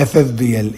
FFBL,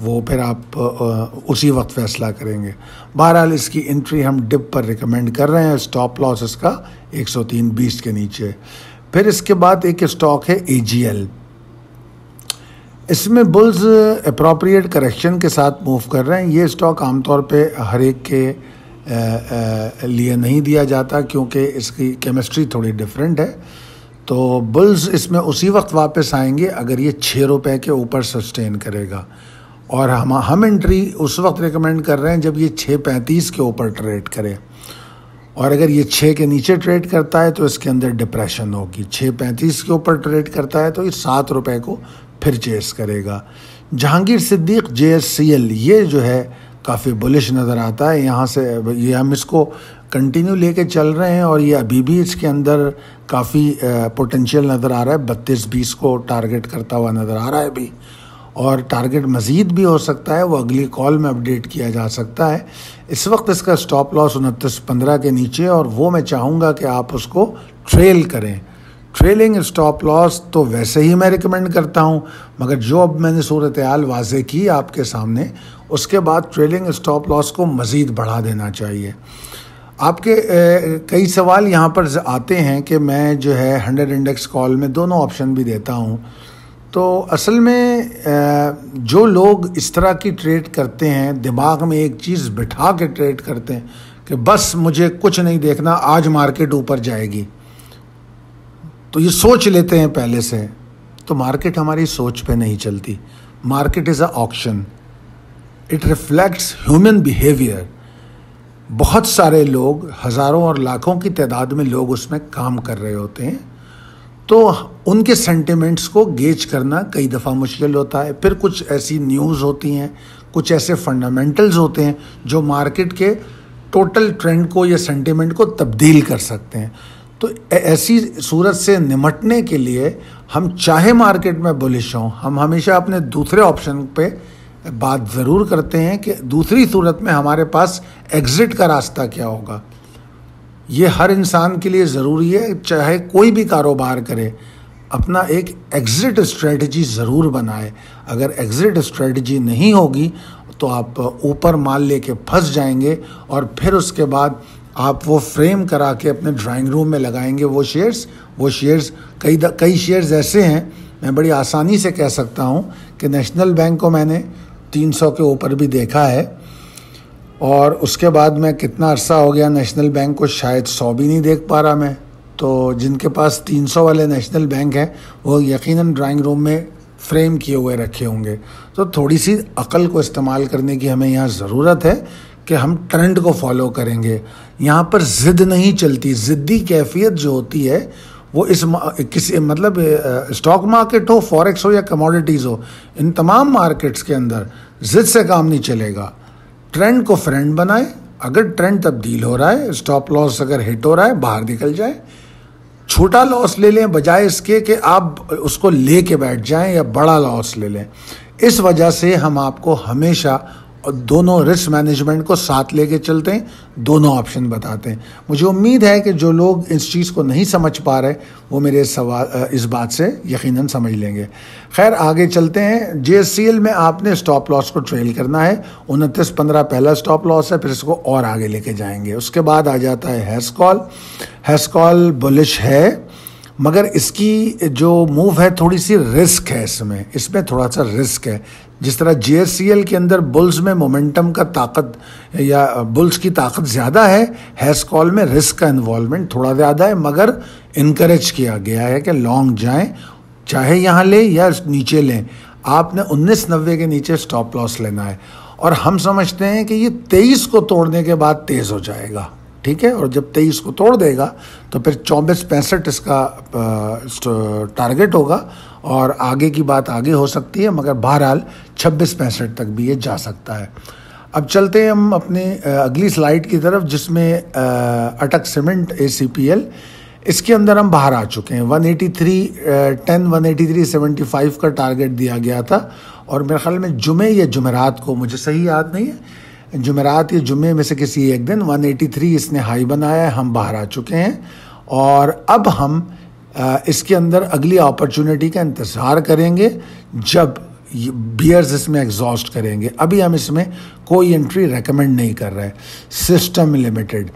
وہ پھر آپ اسی وقت فیصلہ کریں گے. بہرحال اس کی انٹری ہم ڈپ پر ریکمینڈ کر رہے ہیں. اسٹاپ لاس اس کا 103.20 کے نیچے. پھر اس کے بعد ایک اسٹاک ہے AGL. اس میں بلز اپروپریٹ کریکشن کے ساتھ موو کر رہے ہیں. یہ اسٹاک عام طور پہ ہر ایک کے لیے نہیں دیا جاتا کیونکہ اس کی کیمسٹری تھوڑی ڈفرینٹ ہے. تو بلز اس میں اسی وقت واپس آئیں گے اگر یہ 6 روپے کے اوپر سسٹین کرے گا. اور ہم انٹری اس وقت ریکمینڈ کر رہے ہیں جب یہ 6.35 کے اوپر ٹریڈ کرے. اور اگر یہ 6 کے نیچے ٹریڈ کرتا ہے تو اس کے اندر ڈپریشن ہوگی. 6.35 کے اوپر ٹریڈ کرتا ہے تو یہ 7 روپے کو پھر چیس کرے گا. جہانگیر صدیق JSCL یہ جو ہے کافی بلش نظر آتا ہے. یہاں سے یہ ہم اس کو کنٹینیو لے کے چل رہے ہیں اور یہ ابھی بھی اس کے اندر کافی پوٹینشیل نظر آ رہا ہے. 32-20 کو ٹارگٹ کرتا ہوا نظر آ رہا ہے ابھی, اور ٹارگٹ مزید بھی ہو سکتا ہے. وہ اگلی کال میں اپڈیٹ کیا جا سکتا ہے. اس وقت اس کا اسٹاپ لاس 29.15 کے نیچے, اور وہ میں چاہوں گا کہ آپ اس کو ٹریل کریں. ٹریلنگ اسٹاپ لاس تو ویسے ہی میں ریکمینڈ کرتا ہوں, مگر جو اب میں نے صورتحال واضح کی آپ کے سامنے, اس کے بعد ٹریلنگ اسٹاپ لاس کو مزید بڑھا دینا چاہیے. آپ کے کئی سوال یہاں پر آتے ہیں کہ میں جو ہے 100 انڈیکس کال میں دونوں آپشن بھی دیتا ہوں. تو اصل میں جو لوگ اس طرح کی ٹریڈ کرتے ہیں دماغ میں ایک چیز بٹھا کے ٹریڈ کرتے ہیں کہ بس مجھے کچھ نہیں دیکھنا, آج مارکیٹ اوپر جائے گی, تو یہ سوچ لیتے ہیں پہلے سے. تو مارکیٹ ہماری سوچ پہ نہیں چلتی. Market is a auction, it reflects human behaviour. بہت سارے لوگ, ہزاروں اور لاکھوں کی تعداد میں لوگ اس میں کام کر رہے ہوتے ہیں, تو ان کے سینٹیمنٹس کو گیج کرنا کئی دفعہ مشکل ہوتا ہے. پھر کچھ ایسی نیوز ہوتی ہیں, کچھ ایسے فنڈامنٹلز ہوتے ہیں جو مارکیٹ کے ٹوٹل ٹرینڈ کو یا سینٹیمنٹ کو تبدیل کر سکتے ہیں. تو ایسی صورت سے نمٹنے کے لیے ہم چاہے مارکیٹ میں بلش ہوں, ہم ہمیشہ اپنے دوسرے آپشن پہ بات ضرور کرتے ہیں کہ دوسری صورت میں ہمارے پاس ایگزٹ کا راستہ کیا ہوگا. یہ ہر انسان کے لیے ضروری ہے, چاہے کوئی بھی کاروبار کرے, اپنا ایک ایگزٹ اسٹریٹجی ضرور بنائے. اگر ایگزٹ اسٹریٹجی نہیں ہوگی تو آپ اوپر مال لے کے پھنس جائیں گے, اور پھر اس کے بعد آپ وہ فریم کرا کے اپنے ڈرائنگ روم میں لگائیں گے وہ شیئرز. کئی شیئرز ایسے ہیں, میں بڑی آسانی سے کہہ سکتا ہوں کہ نیشنل بینک کو میں نے 300 کے اوپر بھی دیکھا ہے, اور اس کے بعد میں کتنا عرصہ ہو گیا نیشنل بینک کو شاید 100 بھی نہیں دیکھ پا رہا میں. تو جن کے پاس 300 والے نیشنل بینک ہیں وہ یقیناً ڈرائنگ روم میں فریم کیے ہوئے رکھے ہوں گے. تو تھوڑی سی عقل کو استعمال کرنے کی ہمیں یہاں ضرورت ہے کہ ہم ٹرینڈ کو فالو کریں گے. یہاں پر ضد نہیں چلتی. ضدی کیفیت جو ہوتی ہے وہ کسی مطلب اسٹاک مارکیٹ ہو, فوریکس ہو یا کموڈیٹیز ہو, ان تمام مارکیٹس کے اندر ضد سے کام نہیں چلے گا. ٹرینڈ کو فرینڈ بنائے. اگر ٹرینڈ تبدیل ہو رہا ہے, اسٹاپ لاس اگر ہٹ ہو رہا ہے, باہر نکل جائیں. چھوٹا لاس لے لیں بجائے اس کے کہ آپ اس کو لے کے بیٹھ جائیں یا بڑا لاس لے لیں. اس وجہ سے ہم آپ کو ہمیشہ دونوں رسک مینجمنٹ کو ساتھ لے کے چلتے ہیں, دونوں آپشن بتاتے ہیں. مجھے امید ہے کہ جو لوگ اس چیز کو نہیں سمجھ پا رہے وہ میرے اس بات سے یقیناً سمجھ لیں گے. خیر آگے چلتے ہیں. JSCL میں آپ نے اسٹاپ لاس کو ٹریل کرنا ہے. 29.15 پہلا اسٹاپ لاس ہے, پھر اس کو اور آگے لے کے جائیں گے. اس کے بعد آ جاتا ہے ہیسکال. ہیسکال بلش ہے, مگر اس کی جو موو ہے تھوڑی سی رسک ہے. اس میں تھوڑا سا رسک ہے. جس طرح JSCL کے اندر بلز میں مومنٹم کا طاقت یا بلز کی طاقت زیادہ ہے, ہیسکال میں رسک کا انوالومنٹ تھوڑا زیادہ ہے, مگر انکریج کیا گیا ہے کہ لانگ جائیں, چاہے یہاں لیں یا نیچے لیں. آپ نے 19.90 کے نیچے اسٹاپ لاس لینا ہے, اور ہم سمجھتے ہیں کہ یہ 23 کو توڑنے کے بعد تیز ہو جائے گا. ٹھیک ہے, اور جب 23 کو توڑ دے گا تو پھر 24.65 اس کا ٹارگٹ ہوگا, اور آگے کی بات آگے ہو سکتی ہے, مگر بہرحال 26.65 تک بھی یہ جا سکتا ہے. اب چلتے ہیں ہم اپنے اگلی سلائیڈ کی طرف, جس میں اٹک سیمنٹ ACPL. اس کے اندر ہم باہر آ چکے ہیں. 183.10 183.75 کا ٹارگٹ دیا گیا تھا, اور میرے خیال میں جمعے یا جمعرات کو, مجھے صحیح یاد نہیں ہے, جمعرات یا جمعے میں سے کسی ایک دن 183 اس نے ہائی بنایا ہے. ہم باہر آ چکے ہیں, اور اب ہم اس کے اندر اگلی اپرچونٹی کا انتظار کریں گے جب بیئرز اس میں ایگزاسٹ کریں گے. ابھی ہم اس میں کوئی انٹری ریکمینڈ نہیں کر رہے. سسٹم لمیٹڈ,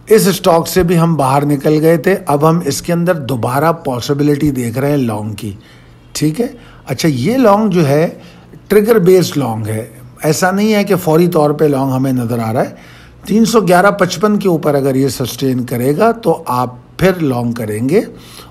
اس اسٹاک سے بھی ہم باہر نکل گئے تھے. اب ہم اس کے اندر دوبارہ پاسبلٹی دیکھ رہے ہیں لانگ کی. ٹھیک ہے. اچھا, یہ لانگ جو ہے ٹریگر بیسڈ لانگ ہے, ایسا نہیں ہے کہ فوری طور پہ لانگ ہمیں نظر آ رہا ہے. 311.55 کے اوپر اگر یہ سسٹین کرے گا تو آپ پھر لانگ کریں گے,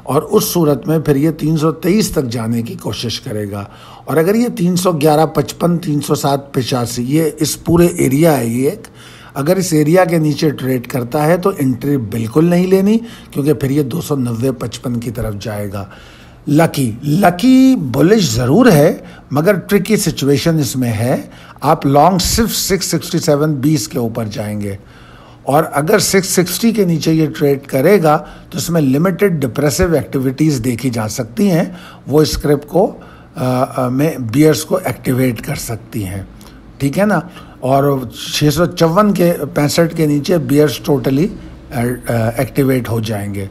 اور اس صورت میں پھر یہ 323 تک جانے کی کوشش کرے گا. اور اگر یہ 311.55 307.85 یہ اس پورے ایریا ہے, یہ ایک اگر اس ایریا کے نیچے ٹریڈ کرتا ہے تو انٹری بالکل نہیں لینی, کیونکہ پھر یہ 290.55 کی طرف جائے گا. لکی بولش ضرور ہے, مگر ٹرکی سچویشن اس میں ہے. آپ لانگ صرف 667.20 کے اوپر جائیں گے, اور اگر 660 کے نیچے یہ ٹریڈ کرے گا تو اس میں لمیٹڈ ڈپریسو ایکٹیویٹیز دیکھی جا سکتی ہیں. وہ اسکرپٹ کو میں بیئرز کو ایکٹیویٹ کر سکتی ہیں. ٹھیک ہے نا. اور 654.65 کے نیچے بیئرز ٹوٹلی ایکٹیویٹ ہو جائیں گے.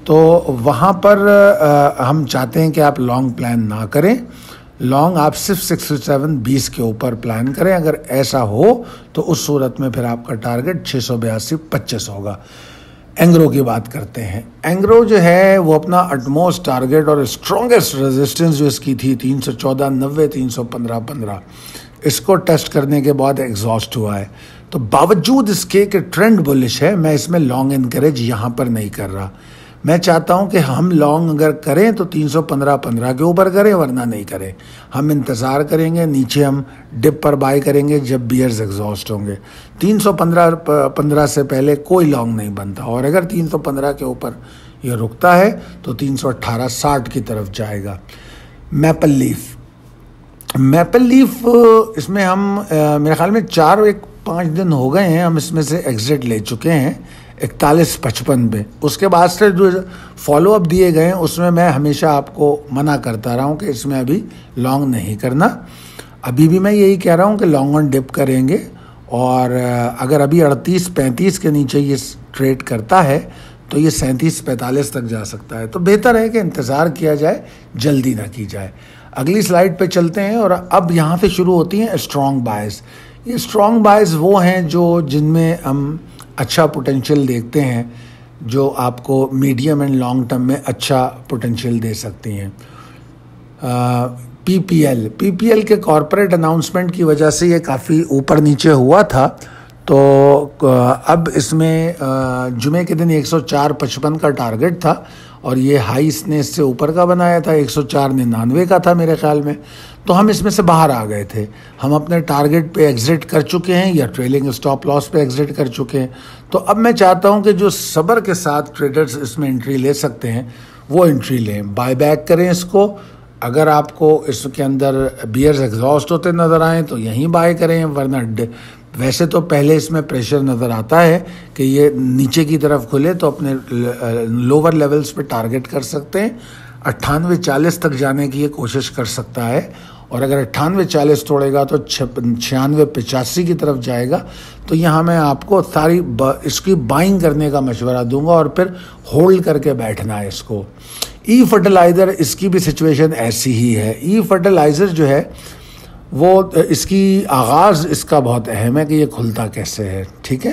تو وہاں پر ہم چاہتے ہیں کہ آپ لانگ پلان نہ کریں. لانگ آپ صرف 67.20 کے اوپر پلان کریں. اگر ایسا ہو تو اس صورت میں پھر آپ کا ٹارگٹ 682.25 ہوگا. اینگرو کی بات کرتے ہیں. اینگرو جو ہے وہ اپنا اٹموسٹ ٹارگٹ اور اسٹرانگسٹ ریزسٹنس جو اس کی تھی 314.90 315.15 اس کو ٹیسٹ کرنے کے بعد ایگزاسٹ ہوا ہے. تو باوجود اس کے کہ ٹرینڈ بلش ہے, میں اس میں لانگ انکریج یہاں پر نہیں کر رہا. میں چاہتا ہوں کہ ہم لانگ اگر کریں تو 315.15 کے اوپر کریں, ورنہ نہیں کریں. ہم انتظار کریں گے, نیچے ہم ڈپ پر بائی کریں گے جب بیئرز ایگزاسٹ ہوں گے. 315.15 سے پہلے کوئی لانگ نہیں بنتا, اور اگر 315 کے اوپر یہ رکتا ہے تو 318.60 کی طرف جائے گا. میپل لیف اس میں ہم میرے خیال میں 4-5 دن ہو گئے ہیں ہم اس میں سے ایگزٹ لے چکے ہیں 41.55 پہ. اس کے بعد سے جو فالو اپ دیے گئے ہیں اس میں ہمیشہ آپ کو منع کرتا رہا ہوں کہ اس میں ابھی لانگ نہیں کرنا. ابھی بھی میں یہی کہہ رہا ہوں کہ لانگ آن ڈپ کریں گے, اور اگر ابھی 38-35 کے نیچے یہ ٹریڈ کرتا ہے تو یہ 37-45 تک جا سکتا ہے. تو بہتر ہے کہ انتظار کیا جائے, جلدی نہ کی جائے. اگلی سلائڈ پہ چلتے ہیں, اور اب یہاں سے شروع ہوتی ہیں اسٹرانگ بائز. یہ اسٹرانگ بائز وہ ہیں جن میں ہم اچھا پوٹینشیل دیکھتے ہیں, جو آپ کو میڈیم اینڈ لانگ ٹرم میں اچھا پوٹینشیل دے سکتی ہیں. پی پی ایل کے کارپوریٹ اناؤنسمنٹ کی وجہ سے یہ کافی اوپر نیچے ہوا تھا. تو اب اس میں جمعے کے دن 104.55 کا ٹارگٹ تھا, اور یہ ہائی اس نے اس سے اوپر کا بنایا تھا, 104.99 کا تھا میرے خیال میں. تو ہم اس میں سے باہر آ گئے تھے. ہم اپنے ٹارگٹ پہ ایگزٹ کر چکے ہیں, یا ٹریلنگ اسٹاپ لاس پہ ایگزٹ کر چکے ہیں. تو اب میں چاہتا ہوں کہ جو صبر کے ساتھ ٹریڈرز اس میں انٹری لے سکتے ہیں وہ انٹری لیں, بائی بیک کریں اس کو. اگر آپ کو اس کے اندر بیئرز ایگزاسٹ ہوتے نظر آئیں تو یہیں بائی کریں, ورنہ ویسے تو پہلے اس میں پریشر نظر آتا ہے کہ یہ نیچے کی طرف کھلے تو اپنے لوور لیولز پہ ٹارگٹ کر سکتے ہیں. 98-40 تک جانے کی یہ کوشش کر سکتا ہے, اور اگر 98-40 توڑے گا تو 96-85 کی طرف جائے گا. تو یہاں میں آپ کو ساری اس کی بائنگ کرنے کا مشورہ دوں گا, اور پھر ہولڈ کر کے بیٹھنا ہے اس کو. ای فرٹیلائزر, اس کی بھی سچویشن ایسی ہی ہے. ای فرٹیلائزر جو ہے وہ اس کی آغاز اس کا بہت اہم ہے کہ یہ کھلتا کیسے ہے. ٹھیک ہے.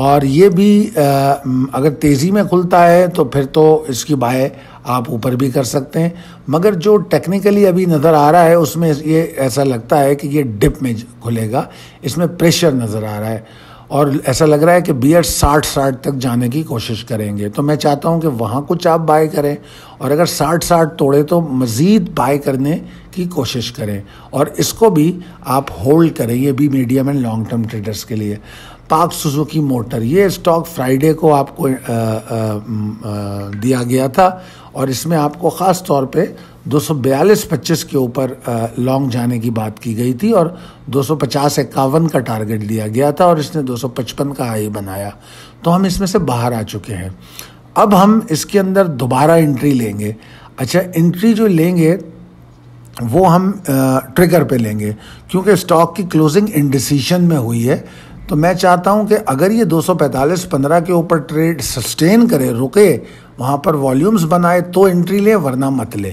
اور یہ بھی اگر تیزی میں کھلتا ہے تو پھر تو اس کی بائے آپ اوپر بھی کر سکتے ہیں, مگر جو ٹیکنیکلی ابھی نظر آ رہا ہے اس میں یہ ایسا لگتا ہے کہ یہ ڈپ میں کھلے گا. اس میں پریشر نظر آ رہا ہے, اور ایسا لگ رہا ہے کہ بیئر 60 تک جانے کی کوشش کریں گے. تو میں چاہتا ہوں کہ وہاں کچھ آپ بائی کریں, اور اگر 60 توڑے تو مزید بائی کرنے کی کوشش کریں, اور اس کو بھی آپ ہولڈ کریں. یہ بھی medium and long term traders کے لیے. پاک سوزوکی موٹر, یہ اسٹاک فرائیڈے کو آپ کو دیا گیا تھا, اور اس میں آپ کو خاص طور پہ 242.25 کے اوپر لانگ جانے کی بات کی گئی تھی, اور 250-51 کا ٹارگٹ دیا گیا تھا, اور اس نے 255 کا ہائی بنایا. تو ہم اس میں سے باہر آ چکے ہیں. اب ہم اس کے اندر دوبارہ انٹری لیں گے. اچھا, انٹری جو لیں گے وہ ہم ٹریگر پہ لیں گے, کیونکہ اسٹاک کی کلوزنگ انڈیسیشن میں ہوئی ہے. تو میں چاہتا ہوں کہ اگر یہ 245.15 کے اوپر ٹریڈ سسٹین کرے, رکے, وہاں پر والیومز بنائے تو انٹری لیں, ورنہ مت لیں.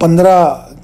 15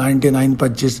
99.25।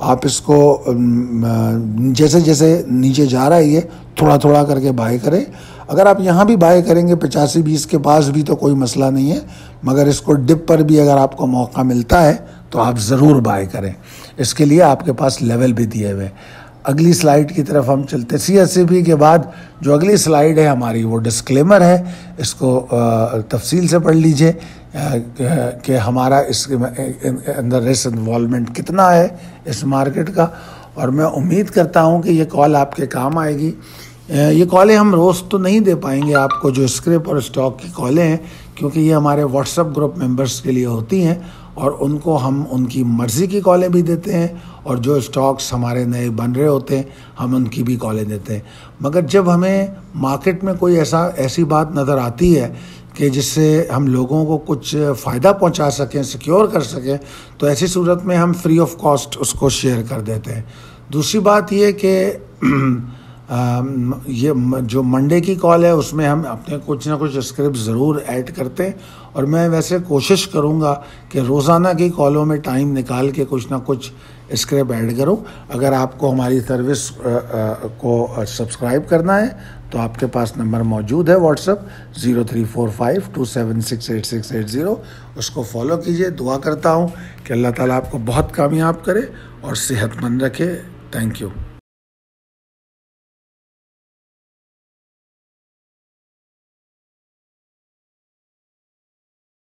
آپ اس کو جیسے جیسے نیچے جا رہا ہے یہ تھوڑا تھوڑا کر کے بائی کریں. اگر آپ یہاں بھی بائی کریں گے 85-20 کے پاس بھی تو کوئی مسئلہ نہیں ہے, مگر اس کو ڈپ پر بھی اگر آپ کو موقع ملتا ہے تو آپ ضرور بائی کریں. اس کے لیے آپ کے پاس لیول بھی دیے ہوئے. اگلی سلائیڈ کی طرف ہم چلتے. CSCP کے بعد جو اگلی سلائیڈ ہے ہماری وہ ڈسکلیمر ہے. اس کو تفصیل سے پڑھ لیجئے کہ ہمارا اس کے اندر رسک انوالومنٹ کتنا ہے اس مارکیٹ کا. اور میں امید کرتا ہوں کہ یہ کال آپ کے کام آئے گی. یہ کالیں ہم روز تو نہیں دے پائیں گے آپ کو, جو اسکرپ اور اسٹاک کی کالیں ہیں, کیونکہ یہ ہمارے واٹس ایپ گروپ ممبرس کے لیے ہوتی ہیں اور ان کو ہم ان کی مرضی کی کالیں بھی دیتے ہیں, اور جو اسٹاکس ہمارے نئے بن رہے ہوتے ہیں ہم ان کی بھی کالیں دیتے ہیں. مگر جب ہمیں مارکیٹ میں کوئی ایسی بات نظر آتی ہے کہ جس سے ہم لوگوں کو کچھ فائدہ پہنچا سکیں, سیکیور کر سکیں, تو ایسی صورت میں ہم فری آف کاسٹ اس کو شیئر کر دیتے ہیں. دوسری بات یہ کہ یہ جو منڈے کی کال ہے اس میں ہم اپنے کچھ نہ کچھ اسکرپٹ ضرور ایڈ کرتے ہیں, اور میں ویسے کوشش کروں گا کہ روزانہ کی کالوں میں ٹائم نکال کے کچھ نہ کچھ اسکرپٹ ایڈ کروں. اگر آپ کو ہماری سروس کو سبسکرائب کرنا ہے تو آپ کے پاس نمبر موجود ہے واٹس ایپ 0345276880. اس کو فالو کیجئے. دعا کرتا ہوں کہ اللہ تعالیٰ آپ کو بہت کامیاب کرے اور صحت مند رکھے. Thank you.